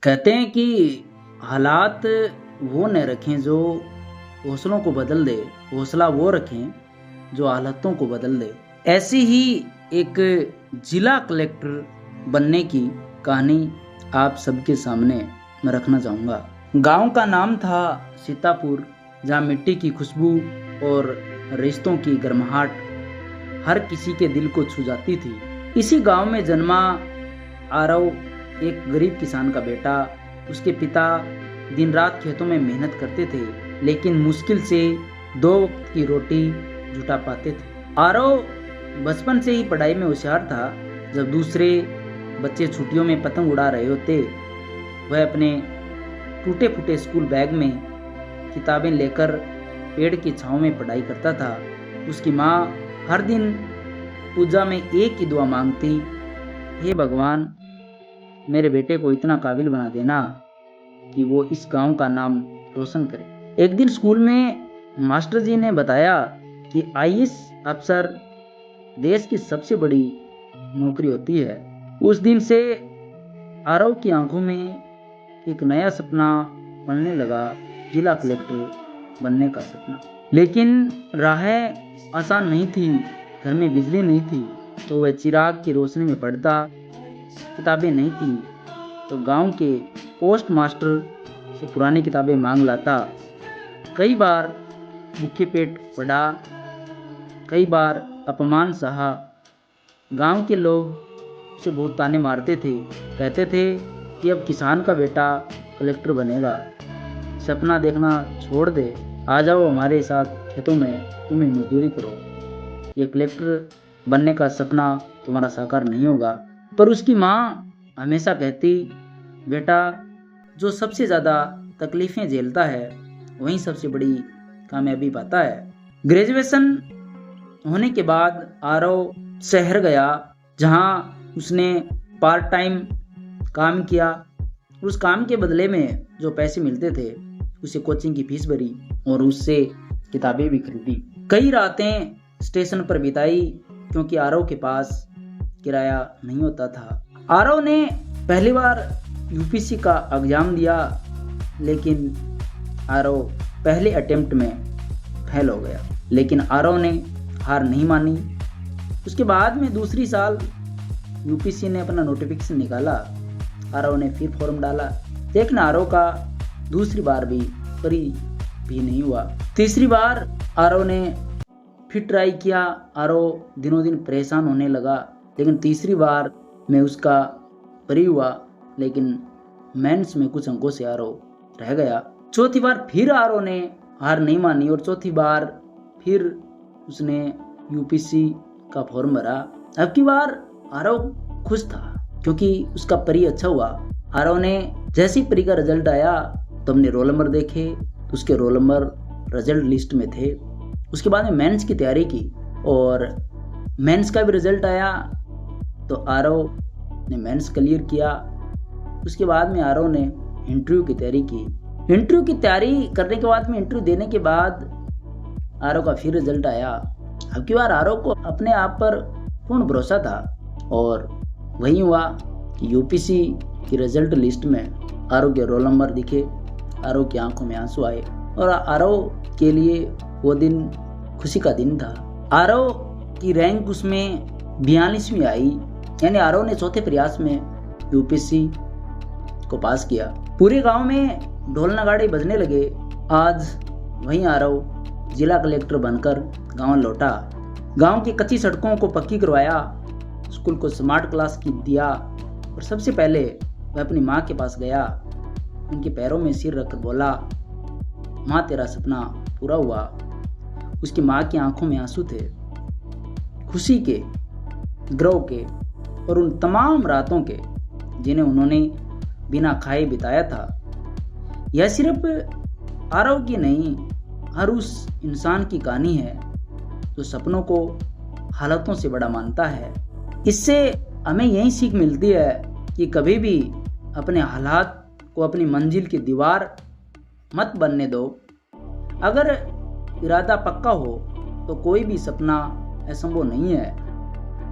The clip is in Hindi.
कहते हैं कि हालात वो न रखें जो हौसलों को बदल दे, हौसला वो रखें जो हालातों को बदल दे। ऐसी ही एक जिला कलेक्टर बनने की कहानी आप सबके सामने मैं रखना चाहूँगा। गांव का नाम था सीतापुर, जहाँ मिट्टी की खुशबू और रिश्तों की गर्माहट हर किसी के दिल को छू जाती थी। इसी गांव में जन्मा आरव एक गरीब किसान का बेटा। उसके पिता दिन रात खेतों में मेहनत करते थे, लेकिन मुश्किल से 2 वक्त की रोटी जुटा पाते थे। आरव बचपन से ही पढ़ाई में होशियार था। जब दूसरे बच्चे छुट्टियों में पतंग उड़ा रहे होते, वह अपने टूटे फूटे स्कूल बैग में किताबें लेकर पेड़ की छांव में पढ़ाई करता था। उसकी माँ हर दिन पूजा में एक ही दुआ मांगती, हे भगवान, मेरे बेटे को इतना काबिल बना देना कि वो इस गांव का नाम रोशन करे। एक दिन स्कूल में मास्टर जी ने बताया कि आईएएस अफसर देश की सबसे बड़ी नौकरी होती है। उस दिन से आरव की आंखों में एक नया सपना पलने लगा, जिला कलेक्टर बनने का सपना। लेकिन राह आसान नहीं थी। घर में बिजली नहीं थी तो वह चिराग की रोशनी में पढ़ता, किताबें नहीं थी तो गांव के पोस्ट मास्टर से पुरानी किताबें मांग लाता। कई बार भूखे पेट पड़ा, कई बार अपमान सहा। गांव के लोग उसे बहुत ताने मारते थे, कहते थे कि अब किसान का बेटा कलेक्टर बनेगा, सपना देखना छोड़ दे, आ जाओ हमारे साथ खेतों में, तुम्हें मजदूरी करो, ये कलेक्टर बनने का सपना तुम्हारा साकार नहीं होगा। पर उसकी माँ हमेशा कहती, बेटा, जो सबसे ज़्यादा तकलीफ़ें झेलता है वहीं सबसे बड़ी कामयाबी पाता है। ग्रेजुएशन होने के बाद आरव शहर गया, जहाँ उसने पार्ट टाइम काम किया। उस काम के बदले में जो पैसे मिलते थे उसे कोचिंग की फीस भरी और उससे किताबें भी खरीदी। कई रातें स्टेशन पर बिताई, क्योंकि आरव के पास किराया नहीं होता था। आरव ने पहली बार यूपीसी का एग्जाम दिया, लेकिन आरव पहले अटेम्प्ट में फेल हो गया। लेकिन आरव ने हार नहीं मानी। उसके बाद में दूसरी साल यूपीसी ने अपना नोटिफिकेशन निकाला। आरव ने फिर फॉर्म डाला, लेकिन आरव का दूसरी बार भी परी भी नहीं हुआ। तीसरी बार आरव ने फिर ट्राई किया। आरव दिनों दिन परेशान होने लगा, लेकिन तीसरी बार में उसका परी हुआ, लेकिन मेंस में कुछ अंकों से आरव रह गया। चौथी बार फिर आरव ने हार नहीं मानी और चौथी बार फिर उसने यूपीसी का फॉर्म भरा। अब की बार आरव खुश था, क्योंकि उसका परी अच्छा हुआ। आरव ने जैसे ही परी का रिजल्ट आया तो हमने रोल नंबर देखे तो उसके रोल नंबर रिजल्ट लिस्ट में थे। उसके बाद में मेंस की तैयारी की और मेंस का भी रिजल्ट आया तो आरव ने मेंस क्लियर किया। उसके बाद में आरव ने इंटरव्यू की तैयारी की। इंटरव्यू की तैयारी करने के बाद में इंटरव्यू देने के बाद आरव का फिर रिजल्ट आया। अब की बार आरव को अपने आप पर पूर्ण भरोसा था और वही हुआ कि यूपीसी की रिजल्ट लिस्ट में आरव के रोल नंबर दिखे। आरव की आंखों में आंसू आए और आरव के लिए वो दिन खुशी का दिन था। आरव की रैंक उसमें 42वीं आई, यानी आरव ने चौथे प्रयास में यूपीसी को पास किया। पूरे गांव में ढोल नगाड़े बजने लगे। आज वहीं आरव जिला कलेक्टर बनकर गांव लौटा। गांव की कच्ची सड़कों को पक्की करवाया, स्कूल को स्मार्ट क्लास की दिया और सबसे पहले वह अपनी माँ के पास गया, उनके पैरों में सिर रखकर बोला, माँ, तेरा सपना पूरा हुआ। उसकी माँ की आंखों में आंसू थे, खुशी के, गर्व के और उन तमाम रातों के जिन्हें उन्होंने बिना खाए बिताया था। यह सिर्फ आरव की नहीं, हर उस इंसान की कहानी है जो सपनों को हालातों से बड़ा मानता है। इससे हमें यही सीख मिलती है कि कभी भी अपने हालात को अपनी मंजिल की दीवार मत बनने दो। अगर इरादा पक्का हो तो कोई भी सपना असंभव नहीं है।